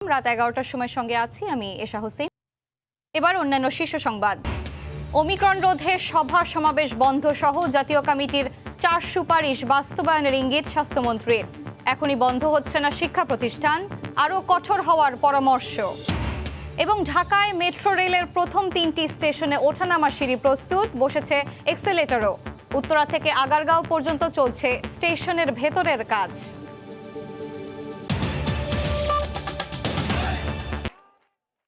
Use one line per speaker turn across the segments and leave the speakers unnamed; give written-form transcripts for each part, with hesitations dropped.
রাত 11টার সময় সঙ্গে আছি আমি এশা হোসেন। এবার অন্যান্য শীর্ষ সংবাদ। ওমিক্রন রোধে সভা সমাবেশ বন্ধ সহ জাতীয় কমিটির 4 সুপারিশ বাস্তবায়নের ইঙ্গিত স্বাস্থ্যমন্ত্রীর। এখনই বন্ধ হচ্ছে না শিক্ষা প্রতিষ্ঠান, আরও কঠোর হওয়ার পরামর্শ। এবং ঢাকায় মেট্রো রেলের প্রথম 3টি স্টেশনে ওঠানামা সিঁড়ি প্রস্তুত, বসেছে এক্সেলেটরও। উত্তরা থেকে আগারগাঁও পর্যন্ত চলছে স্টেশনের ভেতরের কাজ।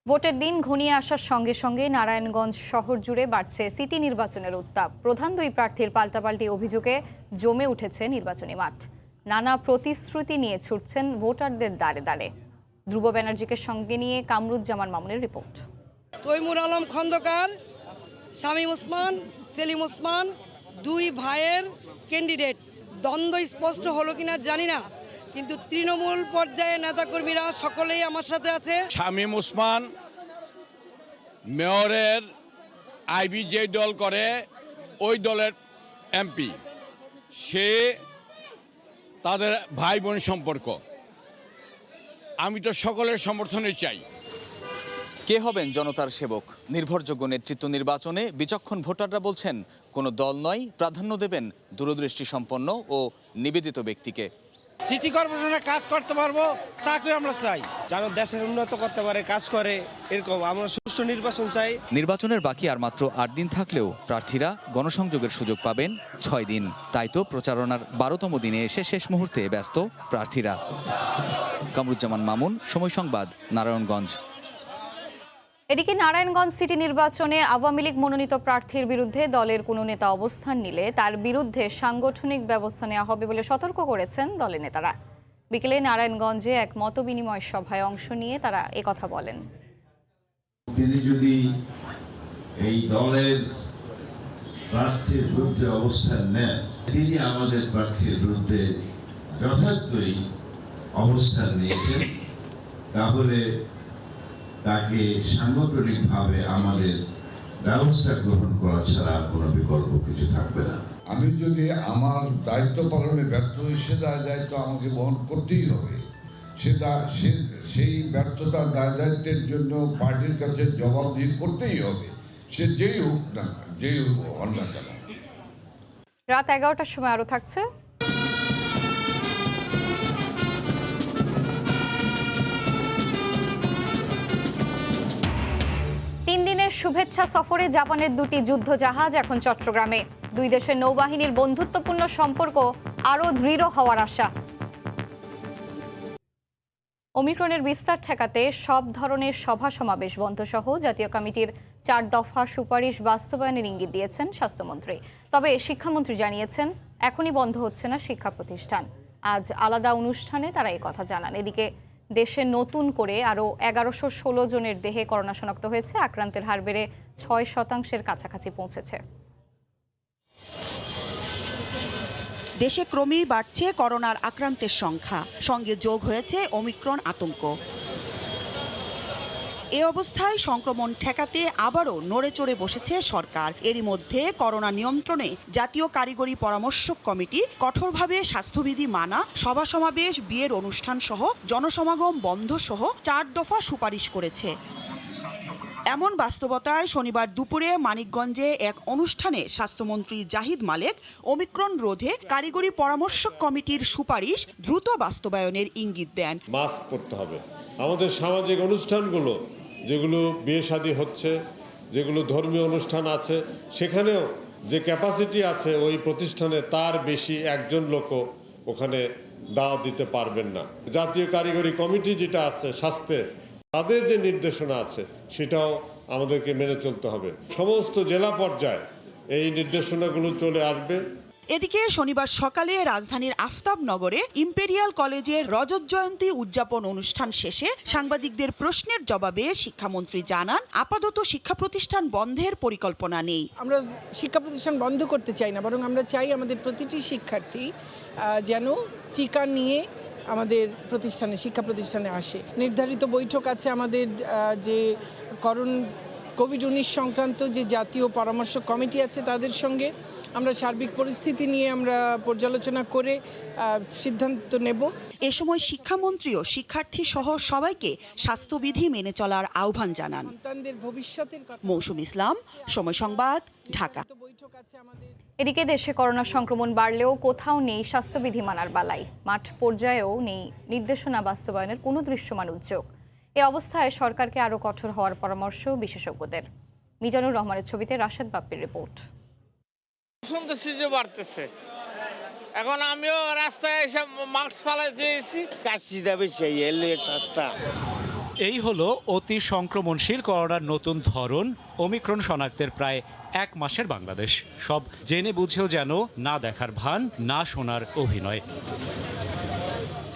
ভোটের দিন ঘনিয়ে আসার সঙ্গে সঙ্গে নারায়ণগঞ্জ শহর জুড়ে বাড়ছে সিটি নির্বাচনের উত্তাপ। প্রধান দুই প্রার্থীর পাল্টাপাল্টি অভিযোগে জমে উঠেছে নির্বাচনী মাঠ। নানা প্রতিশ্রুতি নিয়ে ছুটছেন ভোটারদের দ্বারে দ্বারে। ধ্রুব ব্যানার্জিকে সঙ্গে নিয়ে কামরুজ্জামান মামুনের রিপোর্ট।
তৈমুর আলম খন্দকার, শামীম ওসমান, সেলিম ওসমান, দুই ভাইয়ের ক্যান্ডিডেট। দ্বন্দ্ব স্পষ্ট হলো কিনা জানি না, কিন্তু তৃণমূল পর্যায়ে নেতাকর্মীরা সকলেই আমার সাথে আছে।
শামীম ওসমান মেয়রের আইবি যে দল করে ওই দলের এমপি, সে তাদের ভাই বোন সম্পর্ক। আমি তো সকলের সমর্থনে চাই।
কে হবেন জনতার সেবক? নির্ভরযোগ্য নেতৃত্ব নির্বাচনে বিচক্ষণ ভোটাররা বলছেন কোনো দল নয়, প্রাধান্য দেবেন দূরদৃষ্টি সম্পন্ন ও নিবেদিত ব্যক্তিকে।
সিটি কর্পোরেশনে কাজ করতে পারবো তাকে আমরা চাই, যেন দেশের উন্নত করতে পারে, কাজ করে, এরকম আমরা সুষ্ঠু নির্বাচন চাই।
নির্বাচনের বাকি আর মাত্র 8 দিন থাকলেও প্রার্থীরা গণসংযোগের সুযোগ পাবেন 6 দিন। তাই তো প্রচারণার 12তম দিনে এসে শেষ মুহূর্তে ব্যস্ত প্রার্থীরা। কামরুজ্জামান মামুন, সময় সংবাদ, নারায়ণগঞ্জ।
এদিকে নারায়ণগঞ্জ সিটি নির্বাচনে আওয়ামী লীগ মনোনীত প্রার্থীর বিরুদ্ধে দলের কোনো নেতা অবস্থান নিলে তার বিরুদ্ধে সাংগঠনিক ব্যবস্থা নেওয়া হবে বলে সতর্ক করেছেন দলের নেতারা। বিকেলে নারায়ণগঞ্জে এক মতবিনিময় সভায় অংশ নিয়ে তারা একথা বলেন।
তিনি যদি এই দলের প্রার্থীর বিরুদ্ধে অবস্থান নেন, তিনি আমাদের প্রার্থীর বিরুদ্ধে যথার্থই অবস্থান নিয়েছেন, তাহলে তাকে সাংগঠনিকভাবে আমাদের ব্যবস্থা গ্রহণ করা ছাড়া কোনো বিকল্প কিছু থাকবে না।
আমি যদি আমার দায়িত্ব পালনে ব্যর্থ হই, সে দায়িত্ব আমাকে বহন করতেই হবে। সেই ব্যর্থতার দায়িত্বের জন্য পার্টির কাছে জবাবদিহি করতেই হবে, সে যেই হোক না, যেই হন না কেন।
রাত 11টার সময় আরও থাকছে। শুভেচ্ছা সফরে জাপানের 2টি যুদ্ধ জাহাজ এখন চট্টগ্রামে। দুই দেশের নৌবাহিনীর বন্ধুত্বপূর্ণ সম্পর্ক আরও দৃঢ় হওয়ার আশা। ওমিক্রনের বিস্তার ঠেকাতে সব ধরনের সভা সমাবেশ বন্ধ সহ জাতীয় কমিটির 4 দফা সুপারিশ বাস্তবায়নের ইঙ্গিত দিয়েছেন স্বাস্থ্যমন্ত্রী। তবে শিক্ষামন্ত্রী জানিয়েছেন এখনই বন্ধ হচ্ছে না শিক্ষা প্রতিষ্ঠান। আজ আলাদা অনুষ্ঠানে তারা এই কথা জানান। এদিকে দেশে নতুন করে আরও 1116 জনের দেহে করোনা শনাক্ত হয়েছে। আক্রান্তের হার বেড়ে 6% কাছাকাছি পৌঁছেছে।
দেশে ক্রমেই বাড়ছে করোনার আক্রান্তের সংখ্যা, সঙ্গে যোগ হয়েছে ওমিক্রন আতঙ্ক। এ অবস্থায় সংক্রমণ ঠেকাতে আবারও নড়েচড়ে বসেছে সরকার। এরই মধ্যে করোনা নিয়ন্ত্রণে জাতীয় কারিগরি পরামর্শক কমিটি কঠোরভাবে স্বাস্থ্যবিধি মানা, সভা সমাবেশ, বিয়ের অনুষ্ঠান সহ জনসমাগম বন্ধ সহ 4 দফা সুপারিশ করেছে। এমন বাস্তবতায় শনিবার দুপুরে মানিকগঞ্জে এক অনুষ্ঠানে স্বাস্থ্যমন্ত্রী জাহিদ মালেক ওমিক্রন রোধে কারিগরি পরামর্শক কমিটির সুপারিশ দ্রুত বাস্তবায়নের ইঙ্গিত দেন।
মাস্ক পরতে হবে। আমাদের সামাজিক অনুষ্ঠানগুলো, যেগুলো বিয়ে শাদী হচ্ছে, যেগুলো ধর্মীয় অনুষ্ঠান আছে, সেখানেও যে ক্যাপাসিটি আছে ওই প্রতিষ্ঠানে তার বেশি একজন লোকও ওখানে দাওয়াত দিতে পারবেন না। জাতীয় কারিগরি কমিটি যেটা আছে স্বাস্থ্যের, তাদের যে নির্দেশনা আছে সেটাও আমাদেরকে মেনে চলতে হবে। সমস্ত জেলা পর্যায়ে এই নির্দেশনাগুলো চলে আসবে।
এদিকে শনিবার সকালে রাজধানীর আফতাবনগরে ইম্পেরিয়াল কলেজের রজত জয়ন্তী উদযাপন অনুষ্ঠান শেষে সাংবাদিকদের প্রশ্নের জবাবে শিক্ষামন্ত্রী জানান, আপাতত শিক্ষা প্রতিষ্ঠান বন্ধের পরিকল্পনা নেই।
আমরা শিক্ষা প্রতিষ্ঠান বন্ধ করতে চাই না, বরং আমরা চাই আমাদের প্রতিটি শিক্ষার্থী যেন টিকা নিয়ে আমাদের শিক্ষা প্রতিষ্ঠানে আসে। নির্ধারিত বৈঠক আছে আমাদের যে
কোভিড-19 সংক্রান্ত যে জাতীয় পরামর্শ কমিটি আছে তাদের সঙ্গে আমরা সার্বিক পরিস্থিতি নিয়ে আমরা পর্যালোচনা করে সিদ্ধান্ত নেব।
এ সময় শিক্ষামন্ত্রীও শিক্ষার্থী সহ সবাইকে স্বাস্থ্যবিধি মেনে চলার আহ্বান জানান।
সন্তানদের ভবিষ্যতের কথা।
মৌসুম ইসলাম, সময় সংবাদ, ঢাকা।
এদিকে দেশে করোনা সংক্রমণ বাড়লেও কোথাও নেই স্বাস্থ্যবিধি মানার বালাই, মাঠ পর্যায়েও নেই নির্দেশনা বাস্তবায়নের কোনো দৃশ্যমান উদ্যোগ। এ অবস্থায় সরকারকে আরও কঠোর হওয়ার পরামর্শ বিশেষজ্ঞদের। মিজানুর রহমানের ছবিতে রাশেদ বাপ্পির রিপোর্ট।
শুনতেছি যে বাড়তেছে, এখন আমিও রাস্তায় এসে মাস্ক ফালাইছি, কাশিটা বেশি এলে সস্তা।
এই হলো অতি সংক্রমণশীল করোনার নতুন ধরন ওমিক্রন শনাক্তের প্রায় 1 মাসের বাংলাদেশ। সব জেনে বুঝেও যেন না দেখার ভান, না শোনার অভিনয়।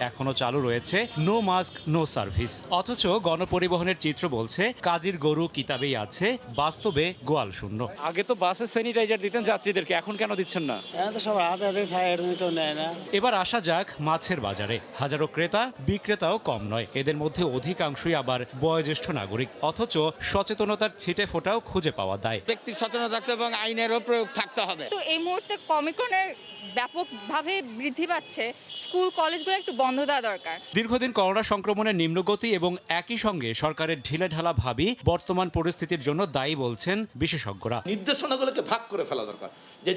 এখনো চালু রয়েছে নো মাস্ক নো সার্ভিস, অথচ গণপরিবহনের চিত্র বলছে কাজীর গরু কিতাবেই আছে, বাস্তবে গোয়াল শূন্য।
আগে তো বাসে স্যানিটাইজার দিতেন যাত্রীদেরকে, এখন কেন দিচ্ছেন না?
এবার আসা যাক মাছের বাজারে। হাজারো ক্রেতা বিক্রেতাও কম নয়, এদের মধ্যে অধিকাংশই আবার বয়োজ্যেষ্ঠ নাগরিক, অথচ সচেতনতার ছিটে ফোটাও খুঁজে পাওয়া দায়।
ব্যক্তি সচেতন থাকতে এবং আইনেরও প্রয়োগ থাকতে হবে।
তো এই মুহূর্তে ওমিক্রনের ব্যাপকভাবে বৃদ্ধি পাচ্ছে, স্কুল কলেজগুলো একটু বন্ধ দেওয়া দরকার।
দীর্ঘদিন করোনা সংক্রমণের নিম্নগতি এবং একই সঙ্গে সরকারের ঢিলেঢালা ভাবই বর্তমান পরিস্থিতির জন্য দায়ী বলছেন বিশেষজ্ঞরা।
নির্দেশনাগুলোকে ভাগ করে ফেলা দরকার,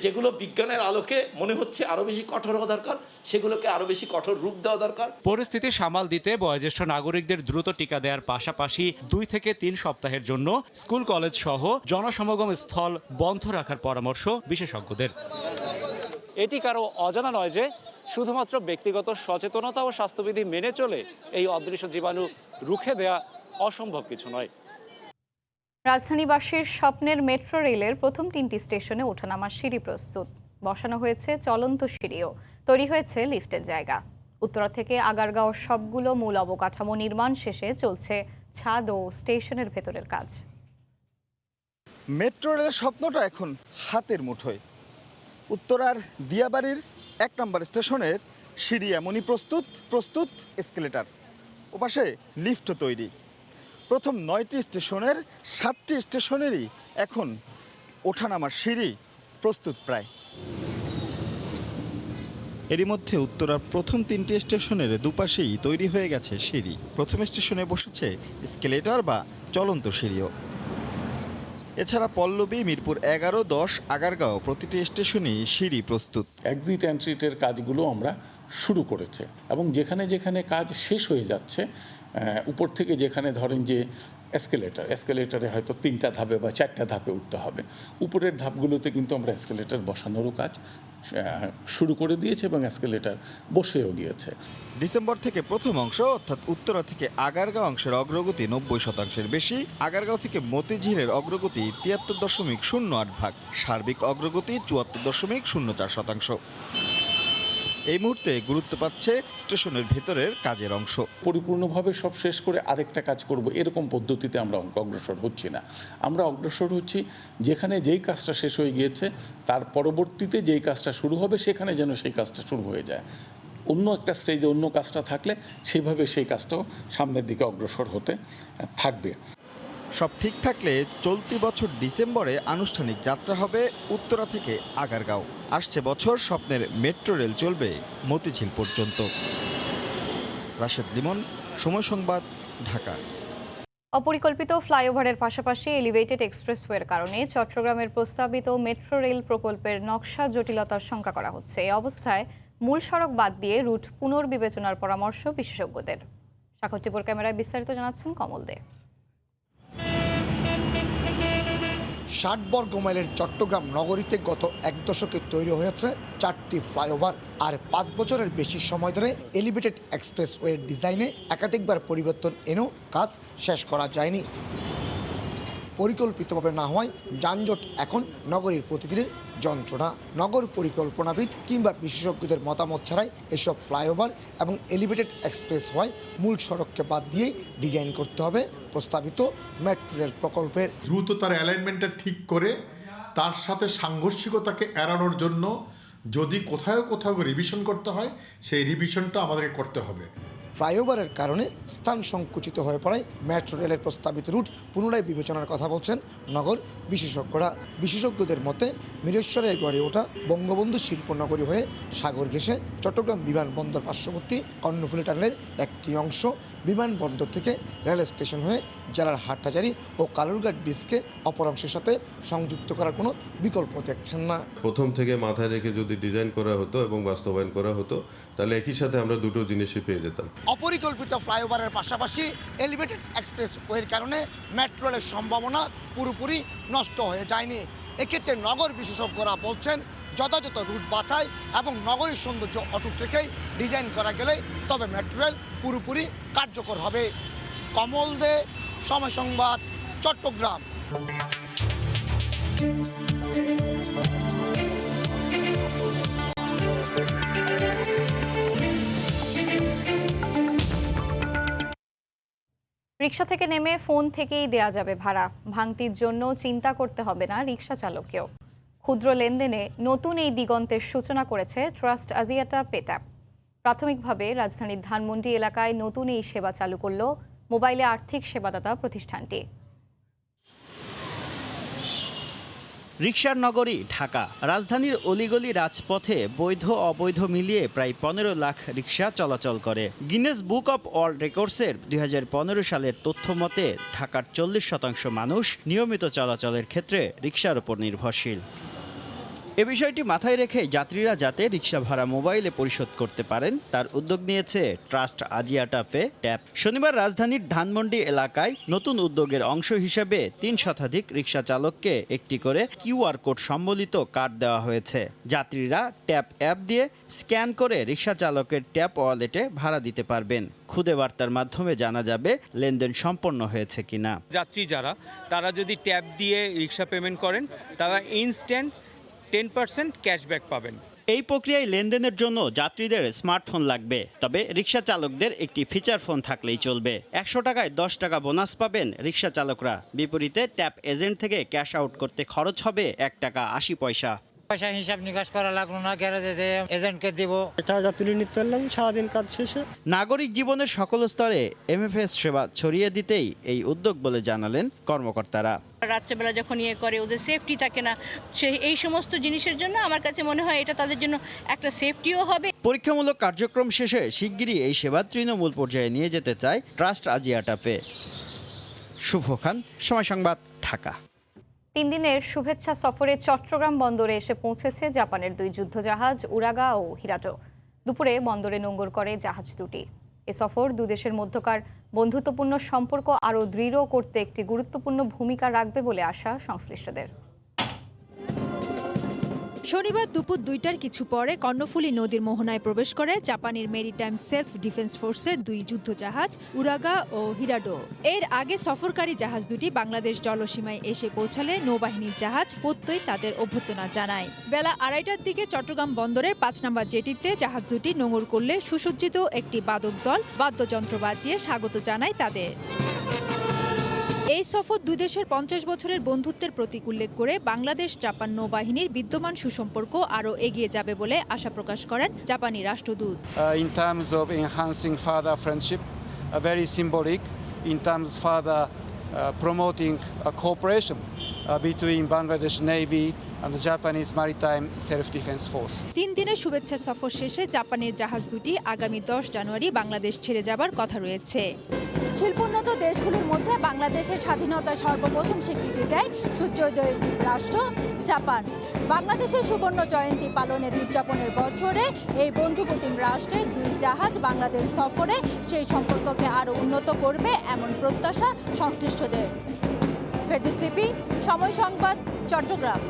যেগুলো বিজ্ঞানের আলোকে মনে হচ্ছে আরো বেশি কঠোর হওয়া দরকার, সেগুলোকে আরো বেশি কঠোর রূপ দেওয়া দরকার।
পরিস্থিতি সামাল দিতে বয়োজ্যেষ্ঠ নাগরিকদের দ্রুত টিকা দেওয়ার পাশাপাশি 2 থেকে 3 সপ্তাহের জন্য স্কুল কলেজ সহ জনসমাগম স্থল বন্ধ রাখার পরামর্শ বিশেষজ্ঞদের।
এটি কারো অজানা নয় যে শুধুমাত্র ব্যক্তিগত সচেতনতা ও স্বাস্থ্যবিধি মেনে চলে এই অদৃশ্য জীবাণু রুখে দেয়া অসম্ভব কিছু নয়।
রাজধানীবাসীর স্বপ্নের মেট্রো রেলের প্রথম 3টি স্টেশনে ওঠানামার সিঁড়ি প্রস্তুত। বসানো হয়েছে চলন্ত সিঁড়িও, তৈরি হয়েছে লিফটের জায়গা। উত্তরা থেকে আগারগাঁও সবগুলো মূল অবকাঠামো নির্মাণ শেষে চলছে ছাদ ও স্টেশনের ভেতরের কাজ।
মেট্রো রেলের স্বপ্নটা এখন হাতের মুঠোয়। উত্তরার দিয়াবাড়ির 1 নম্বর স্টেশনের সিঁড়ি এমনই প্রস্তুত এসকেলেটার, ওপাশে লিফটও তৈরি। প্রথম 9টি স্টেশনের 7টি স্টেশনেরই এখন ওঠানামার সিঁড়ি প্রস্তুত প্রায়। এরই মধ্যে উত্তরার প্রথম 3টি স্টেশনের দুপাশেই তৈরি হয়ে গেছে সিঁড়ি। প্রথম স্টেশনে বসেছে এসকেলেটর বা চলন্ত সিঁড়িও। এছাড়া পল্লবী, মিরপুর 11, 10, আগারগাঁও প্রতিটি স্টেশনেই সিঁড়ি প্রস্তুত।
এক্সিট এন্ট্রিটের কাজগুলো আমরা শুরু করেছে এবং যেখানে যেখানে কাজ শেষ হয়ে যাচ্ছে, উপর থেকে যেখানে ধরেন যে এসকেলেটারে হয়তো 3টা ধাপে বা 4টা ধাপে উঠতে হবে, উপরের ধাপগুলোতে কিন্তু আমরা এসকেলেটার বসানোরও কাজ শুরু করে দিয়েছে এবং এসকেলেটার বসেও গিয়েছে।
ডিসেম্বর থেকে প্রথম অংশ অর্থাৎ উত্তরা থেকে আগারগাঁও অংশের অগ্রগতি 90%-এর বেশি, আগারগাঁও থেকে মতিঝিলের অগ্রগতি 73.08 ভাগ, সার্বিক অগ্রগতি 74.04%। এই মুহূর্তে গুরুত্ব পাচ্ছে স্টেশনের ভেতরের কাজের অংশ।
পরিপূর্ণভাবে সব শেষ করে আরেকটা কাজ করব এরকম পদ্ধতিতে আমরা অগ্রসর হচ্ছি না। আমরা অগ্রসর হচ্ছি যেখানে যেই কাজটা শেষ হয়ে গিয়েছে তার পরবর্তীতে যেই কাজটা শুরু হবে সেখানে যেন সেই কাজটা শুরু হয়ে যায়। অন্য একটা স্টেজে অন্য কাজটা থাকলে সেইভাবে সেই কাজটাও সামনের দিকে অগ্রসর হতে থাকবে।
সব ঠিক থাকলে চলতি বছর ডিসেম্বরে আনুষ্ঠানিক যাত্রা হবে উত্তরা থেকে আগারগাঁও। আসছে বছর স্বপ্নের মেট্রো রেল চলবে মতিঝিল পর্যন্ত। রাশেদ লিমন, সময় সংবাদ, ঢাকা।
অপরিকল্পিত ফ্লাইওভারের পাশাপাশি এলিভেটেড এক্সপ্রেসওয়ের কারণে চট্টগ্রামের প্রস্তাবিত মেট্রো রেল প্রকল্পের নকশা জটিলতার শঙ্কা করা হচ্ছে। এই অবস্থায় মূল সড়ক বাদ দিয়ে রুট পুনর্বিবেচনার পরামর্শ বিশেষজ্ঞদের। সাক্ষরটিপুর ক্যামেরায় বিস্তারিত জানাচ্ছেন কমল দে।
60 বর্গ মাইলের চট্টগ্রাম নগরীতে গত 1 দশকে তৈরি হয়েছে 4টি ফ্লাইওভার, আর 5 বছরের বেশি সময় ধরে এলিভেটেড এক্সপ্রেসওয়ের ডিজাইনে একাধিকবার পরিবর্তন এনেও কাজ শেষ করা যায়নি। পরিকল্পিতভাবে না হওয়ায় যানজট এখন নগরীর প্রতিদিনের যন্ত্রণা। নগর পরিকল্পনাবিদ কিংবা বিশেষজ্ঞদের মতামত ছাড়াই এসব ফ্লাইওভার এবং এলিভেটেড এক্সপ্রেস হয় মূল সড়ককে বাদ দিয়েই ডিজাইন করতে হবে প্রস্তাবিত মেট্রো রেল প্রকল্পের।
দ্রুত তার অ্যালাইনমেন্টটা ঠিক করে তার সাথে সাংঘর্ষিকতাকে এড়ানোর জন্য যদি কোথাও রিভিশন করতে হয় সেই রিভিশনটা আমাদেরকে করতে হবে।
ফ্লাইওভারের কারণে স্থান সংকুচিত হয়ে পড়ায় মেট্রো রেলের প্রস্তাবিত রুট পুনরায় বিবেচনার কথা বলছেন নগর বিশেষজ্ঞরা। বিশেষজ্ঞদের মতে মিরেশ্বরে গড়ে ওঠা বঙ্গবন্ধু শিল্পনগরী হয়ে সাগর ঘেঁষে চট্টগ্রাম বিমানবন্দর পার্শ্ববর্তী কর্ণফুলী টানেলের একটি অংশ বিমানবন্দর থেকে রেল স্টেশন হয়ে জেলার হাটহাজারী ও কালুরঘাট ব্রিজকে অপর অংশের সাথে সংযুক্ত করার কোনো বিকল্প দেখছেন না।
প্রথম থেকে মাথায় রেখে যদি ডিজাইন করা হতো এবং বাস্তবায়ন করা হতো তাহলে একই সাথে আমরা দুটো জিনিসই পেয়ে যেতাম।
অপরিকল্পিত ফ্লাইওভারের পাশাপাশি এলিভেটেড এক্সপ্রেস ওয়ের কারণে মেট্রো রেলের সম্ভাবনা পুরোপুরি নষ্ট হয়ে যায়নি। এক্ষেত্রে নগর বিশেষজ্ঞরা বলছেন যথাযথ রুট বাছাই এবং নগরীর সৌন্দর্য অটুট রেখেই ডিজাইন করা গেলে তবে মেট্রো রেল পুরোপুরি কার্যকর হবে। কমল দে, সময় সংবাদ, চট্টগ্রাম।
রিকশা থেকে নেমে ফোন থেকেই দেয়া যাবে ভাড়া। ভাঙতির জন্য চিন্তা করতে হবে না রিকশা চালককেও। ক্ষুদ্র লেনদেনে নতুন এই দিগন্তের সূচনা করেছে ট্রাস্ট আজিয়াটা পে ট্যাপ। প্রাথমিকভাবে রাজধানীর ধানমন্ডি এলাকায় নতুন এই সেবা চালু করল মোবাইলে আর্থিক সেবাদাতা প্রতিষ্ঠানটি।
রিকশার নগরী ঢাকা। রাজধানীর অলিগলি রাজপথে বৈধ অবৈধ মিলিয়ে প্রায় 15 লাখ রিকশা চলাচল করে। গিনেস বুক অব ওয়ার্ল্ড রেকর্ডসের 2015 সালের তথ্য মতে ঢাকার 40% মানুষ নিয়মিত চলাচলের ক্ষেত্রে রিকশার উপর নির্ভরশীল। এ বিষয়টি মাথায় রেখে যাত্রীরা যাতে রিকশা ভাড়া মোবাইলে পরিশোধ করতে পারেন তার উদ্যোগ নিয়েছে ট্রাস্ট আজিয়াটা পে ট্যাপ। শনিবার রাজধানীর ধানমন্ডি এলাকায় নতুন উদ্যোগের অংশ হিসেবে 3 শতাধিক রিকশা চালককে একটি করে কিউআর কোড সম্বলিত কার্ড দেওয়া হয়েছে। যাত্রীরা ট্যাপ অ্যাপ দিয়ে স্ক্যান করে রিকশা চালকের ট্যাপ ওয়ালেটে ভাড়া দিতে পারবেন। খুদে বার্তার মাধ্যমে জানা যাবে লেনদেন সম্পন্ন হয়েছে কিনা।
যাত্রী যারা তারা যদি ট্যাপ দিয়ে রিকশা পেমেন্ট করেন তারা ইনস্ট্যান্ট 10% ক্যাশব্যাক পাবেন।
এই প্রক্রিয়ায় লেনদেনের জন্য যাত্রীদের স্মার্টফোন লাগবে, তবে রিকশা চালকদের একটি ফিচার ফোন থাকলেই চলবে। 100 টাকায় 10 টাকা বোনাস পাবেন রিকশা চালকরা। বিপরীতে ট্যাপ এজেন্ট থেকে ক্যাশ আউট করতে খরচ হবে 1 টাকা 80 পয়সা।
পয়সা হিসাব নিকাশ করা লাগলো না, গ্যারেজে যে এজেন্টকে দিব
টাকা তুলে নিতে পারলাম সারাদিন কাজ শেষে। নাগরিক জীবনের সকল স্তরে এমএফএস সেবা ছড়িয়ে দিতেই এই উদ্যোগ বলে জানালেন কর্মকর্তারা।
রাত্রেবেলা যখন করে ওদের সেফটি থাকে না, এই সমস্ত জিনিসের জন্য আমার কাছে মনে হয় এটা তাদের জন্য একটা সেফটিও হবে।
পরীক্ষামূলক কার্যক্রম শেষে শিগগিরই এই সেবা তৃণমূল পর্যায়ে নিয়ে যেতে চায় ট্রাস্ট আজিয়াটা পে। শুভ খান, সময় সংবাদ, ঢাকা।
3 দিনের শুভেচ্ছা সফরে চট্টগ্রাম বন্দরে এসে পৌঁছেছে জাপানের 2 যুদ্ধজাহাজ উরাগা ও হিরাটো। দুপুরে বন্দরে নোঙর করে জাহাজ দুটি। এ সফর দুদেশের মধ্যকার বন্ধুত্বপূর্ণ সম্পর্ক আরও দৃঢ় করতে একটি গুরুত্বপূর্ণ ভূমিকা রাখবে বলে আশা সংশ্লিষ্টদের।
শনিবার দুপুর 2টার কিছু পরে কর্ণফুলী নদীর মোহনায় প্রবেশ করে জাপানের মেরিটাইম সেলফ ডিফেন্স ফোর্সের 2 যুদ্ধজাহাজ উরাগা ও হিরাডো। এর আগে সফরকারী জাহাজ দুটি বাংলাদেশ জলসীমায় এসে পৌঁছালে নৌবাহিনীর জাহাজ প্রত্যয় তাদের অভ্যর্থনা জানায়। বেলা 2:30টার দিকে চট্টগ্রাম বন্দরের 5 নম্বর জেটিতে জাহাজ দুটি নোঙর করলে সুসজ্জিত একটি বাদক দল বাদ্যযন্ত্র বাজিয়ে স্বাগত জানায় তাদের। এই সফর দুই দেশের 50 বছরের বন্ধুত্বের প্রতীক উল্লেখ করে বাংলাদেশ জাপান নৌবাহিনীর বিদ্যমান সুসম্পর্ক আরও এগিয়ে যাবে বলে আশা প্রকাশ করেন জাপানি রাষ্ট্রদূত।
In terms of enhancing further friendship, very symbolic in terms further promoting cooperation between Bangladesh Navy and the Japanese Maritime Self-Defense Force.
3 দিনের শুভেচ্ছা সফর শেষে জাপানের জাহাজ দুটি আগামী 10 জানুয়ারি বাংলাদেশ ছেড়ে যাবার কথা রয়েছে।
শিল্পোন্নত দেশগুলোর মধ্যে বাংলাদেশের স্বাধীনতা সর্বপ্রথম স্বীকৃতি দেয় সূর্যোদয়ের দ্বীপ রাষ্ট্র জাপান। বাংলাদেশের সুবর্ণ জয়ন্তী পালনের উদযাপনের বছরে এই বন্ধুপ্রতিম রাষ্ট্রের 2 জাহাজ বাংলাদেশ সফরে সেই সম্পর্ককে আরও উন্নত করবে এমন প্রত্যাশা সংশ্লিষ্টদের। ফেরদৌস লিপি, সময় সংবাদ, চট্টগ্রাম।